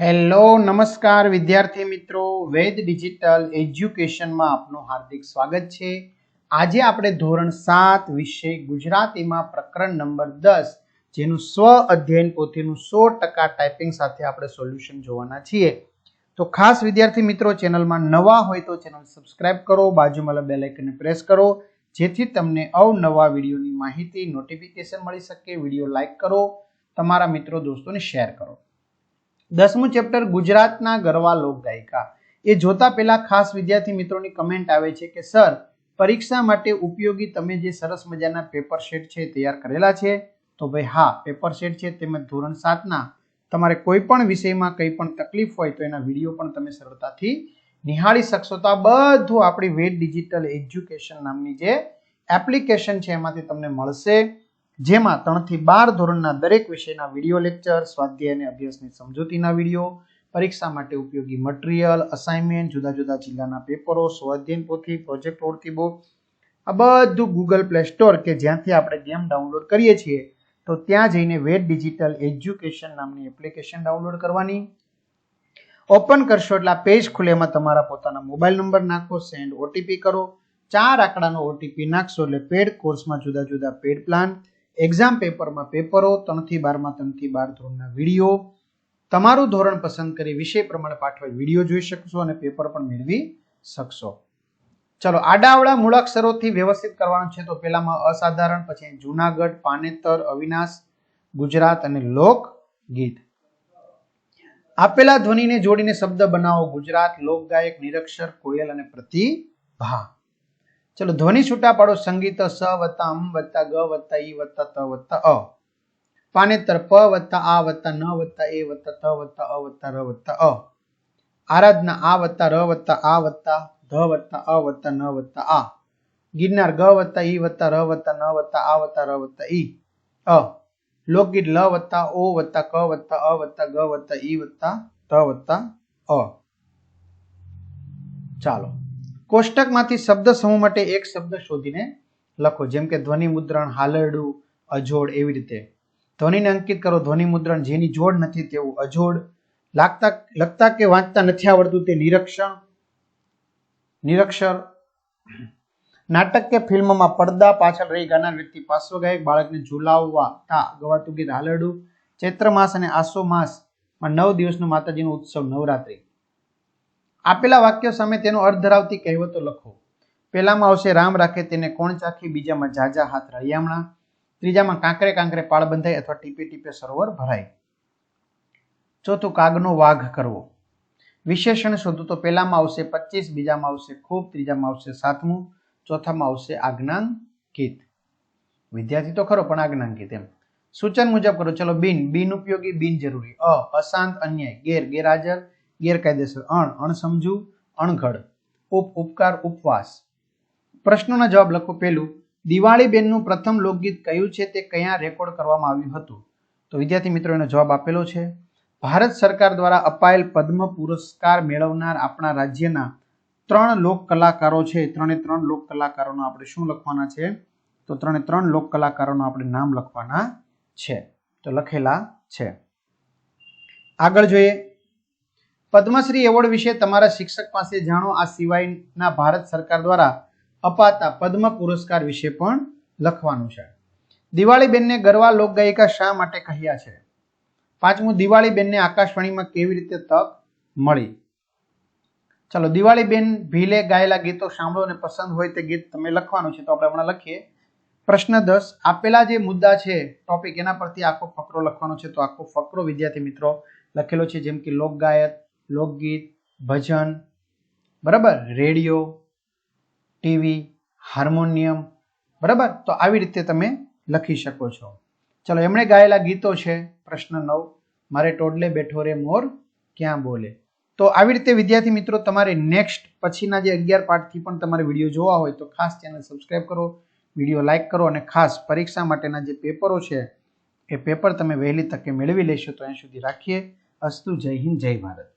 Hello નમસ્કાર વિદ્યાર્થી મિત્રો, વેદ ડિજિટલ એજ્યુકેશનમાં આપનું હાર્દિક સ્વાગત છે। આજે આપણે ધોરણ 7 વિષય ગુજરાતીમાં પ્રકરણ નંબર 10 જેનું સ્વ અધ્યયન પોથીનું 100% ટાઈપિંગ સાથે આપણે સોલ્યુશન જોવાના છીએ। તો ખાસ વિદ્યાર્થી મિત્રો, ચેનલમાં નવા હોય તો ચેનલ સબસ્ક્રાઇબ કરો, બાજુમાં બેલ આઇકનને પ્રેસ કરો જેથી તમને અવનવા વિડીયોની માહિતી નોટિફિકેશન મળી શકે। વિડીયો લાઈક કરો, તમારા મિત્રો દોસ્તોને શેર કરો। 10મું ચેપ્ટર ગુજરાતના ગરવા લોક ગાયિકા એ જોતા પહેલા ખાસ વિદ્યાર્થી મિત્રોની કમેન્ટ આવે છે કે સર, પરીક્ષા માટે ઉપયોગી તમે જે સરસ મજાના પેપર શેટ છે તૈયાર કરેલા છે? તો ભાઈ હા, પેપર શેટ છે, તેમજ ધોરણ 7ના તમારે કોઈ પણ વિષયમાં કંઈ પણ તકલીફ હોય તો એના વિડીયો પણ તમે સરળતાથી નિહાળી શકશો। તો આ બધું આપણી વેદ ડિજિટલ એજ્યુકેશન નામની જે એપ્લિકેશન છે એમાંથી તમને મળશે, જેમાં 3 થી 12 ધોરણના દરેક વિષયના વિડીયો લેક્ચર, સ્વાધ્યાય અને અભ્યાસની સમજૂતીના વિડીયો, પરીક્ષા માટે ઉપયોગી મટીરીયલ, અસાઇનમેન્ટ, જુદા જુદા જિલ્લાના પેપરો, સ્વાધ્યાય પોથી, પ્રોજેક્ટ પ્રવૃત્તિ બુક, આ બધું ગૂગલ પ્લે સ્ટોર કે જ્યાંથી આપણે ગેમ ડાઉનલોડ કરીએ છીએ તો ત્યાં જઈને વેદ ડિજિટલ એજ્યુકેશન નામની એપ્લિકેશન ડાઉનલોડ કરવાની। ઓપન કરશો એટલે આ પેજ ખુલે, એમાં તમારા પોતાના મોબાઈલ નંબર નાખો, સેન્ડ ઓટીપી કરો, 4 આંકડાનો ઓટીપી નાખશો એટલે પેડ કોર્સમાં જુદા જુદા પેડ પ્લાન, એક્ઝામ પેપરમાં પેપરો, 3 થી 12માં 3 થી 12 ધોરણના વિડીયો, તમારું ધોરણ પસંદ કરી વિષય પ્રમાણે પાઠવેલ વિડીયો જોઈ શકશો અને પેપર પણ મેળવી શકશો। ચલો, આડાઅવળા મૂળાક્ષરોથી વ્યવસ્થિત કરવાનું છે। તો પહેલામાં અસાધારણ, પછી જૂનાગઢ, પાનેતર, અવિનાશ, ગુજરાત અને લોકગીત। આપેલા ધ્વનિને જોડીને શબ્દ બનાવો: ગુજરાત, લોકગાયક, નિરક્ષર, કોયલ અને પ્રતિભા। ચલો, ધ્વનિ છૂટા પાડો: સંગીત સ વત્તા અમ વત્તા ગ વત્તા ઈ વત્તા ત વત્તા અ, પાનેતર પ વત્તા આ વત્તા ન વત્તા એ વત્તા ત વત્તા અ વત્તા ર વત્તા અ, આરાધના આ વત્તા ર વત્તા આ વત્તા ધ વત્તા અ વત્તા ન વત્તા આ, ગિરનાર ગ વત્તા ઈ વત્તા ર વત્તા ન વત્તા આ વત્તા ર વત્તા ઈ અ, લોકગીત લ વત્તા ઓ વત્તા ક વત્તા અ વત્તા ગ વત્તા ઈ વત્તા ત વત્તા અ। ચાલો, કોષ્ટકમાંથી શબ્દ સમૂહ માટે એક શબ્દ શોધીને લખો, જેમ કે ધ્વનિ મુદ્રણ, હાલરડું, અજોડ, એવી રીતે ધ્વનિને અંકિત કરો। ધ્વનિ મુદ્રણ: જેની જોડ નથી તેવું અજોડ, લખતા કે વાંચતા નથી આવડતું તે નિરક્ષર, નાટક કે ફિલ્મમાં પડદા પાછળ રહી ગાનાર વ્યક્તિ પાર્શ્વગાયક, બાળકને ઝુલાવતા ગવાતું ગીત હાલરડું, ચૈત્ર માસ અને આસો માસમાં 9 દિવસનો માતાજીનો ઉત્સવ નવરાત્રી। આપેલા વાક્યો સામે તેનો અર્થ ધરાવતી કહેવતો લખો। પહેલામાં આવશે રામ રાખે તેને કોણ ચાખી, બીજામાં જાજા હાથ રળિયામણા, ત્રીજામાં કાંકરે કાંકરે પાળ બંધાય અથવા ટીપે ટીપે સરોવર ભરાય, ચોથું કાગનો વાઘ કરવો। વિશેષણ શોધો। તો પહેલામાં આવશે 25, બીજામાં આવશે ખૂબ, ત્રીજામાં આવશે 7મું, ચોથામાં આવશે આજ્ઞાંકિત। વિદ્યાર્થી તો ખરો પણ આજ્ઞાંકિત એમ। સૂચન મુજબ કરો। ચલો, બિનઉપયોગી, બિનજરૂરી, અશાંત, અન્યાય, ગેરહાજર, ગેરકાયદેસર, અણસમજુ, અણઘડ, ઉપકાર, ઉપવાસ। પ્રશ્નોના જવાબ લખો। પહેલું, દિવાળીબેનનું પ્રથમ લોકગીત કયું છે, તે કયા રેકોર્ડ કરવામાં આવ્યું હતું? તો વિદ્યાર્થી મિત્રો એનો જવાબ આપેલો છે ભારત સરકાર દ્વારા અપાયેલ પદ્મ પુરસ્કાર મેળવનાર આપણા રાજ્યના 3 લોક કલાકારો છે। 3 લોક કલાકારોનો આપણે શું લખવાના છે? તો 3 લોક કલાકારોનો આપણે નામ લખવાના છે, તો લખેલા છે। આગળ જોઈએ, પદ્મશ્રી એવોર્ડ વિશે તમારા શિક્ષક પાસે જાણો। આ સિવાયના ભારત સરકાર દ્વારા અપાતા પદ્મ પુરસ્કાર વિશે પણ લખવાનું છે। દિવાળીબેનને ગરવા લોકગાયિકા શા માટે કહ્યા છે? 5મું, દિવાળીબેનને આકાશવાણીમાં કેવી રીતે તક મળી? ચલો, દિવાળીબેન ભીલે ગાયેલા ગીતો સાંભળો અને પસંદ હોય તે ગીત તમે લખવાનું છે, તો આપણે હમણાં લખીએ। પ્રશ્ન 10, આપેલા જે મુદ્દા છે ટોપિક, એના પરથી આખો ફકરો લખવાનો છે। તો આખો ફકરો વિદ્યાર્થી મિત્રો લખેલો છે, જેમ કે લોકગાયક, લોકગીત, ભજન, બરાબર, રેડિયો, ટીવી, હાર્મોનિયમ, બરાબર, તો આવી રીતે તમે લખી શકો છો। ચલો, એમણે ગાયેલા ગીતો છે। પ્રશ્ન 9, મારે ટોડલે બેઠો રે મોર ક્યાં બોલે। તો આવી રીતે વિદ્યાર્થી મિત્રો તમારે નેક્સ્ટ પછીના જે 11 પાઠથી પણ તમારે વિડીયો જોવા હોય તો ખાસ ચેનલ સબસ્ક્રાઇબ કરો, વિડીયો લાઈક કરો અને ખાસ પરીક્ષા માટેના જે પેપરો છે એ પેપર તમે વહેલી તકે મેળવી લેશો। તો અહીં સુધી રાખીએ। અસ્તુ, જય હિન્દ, જય ભારત।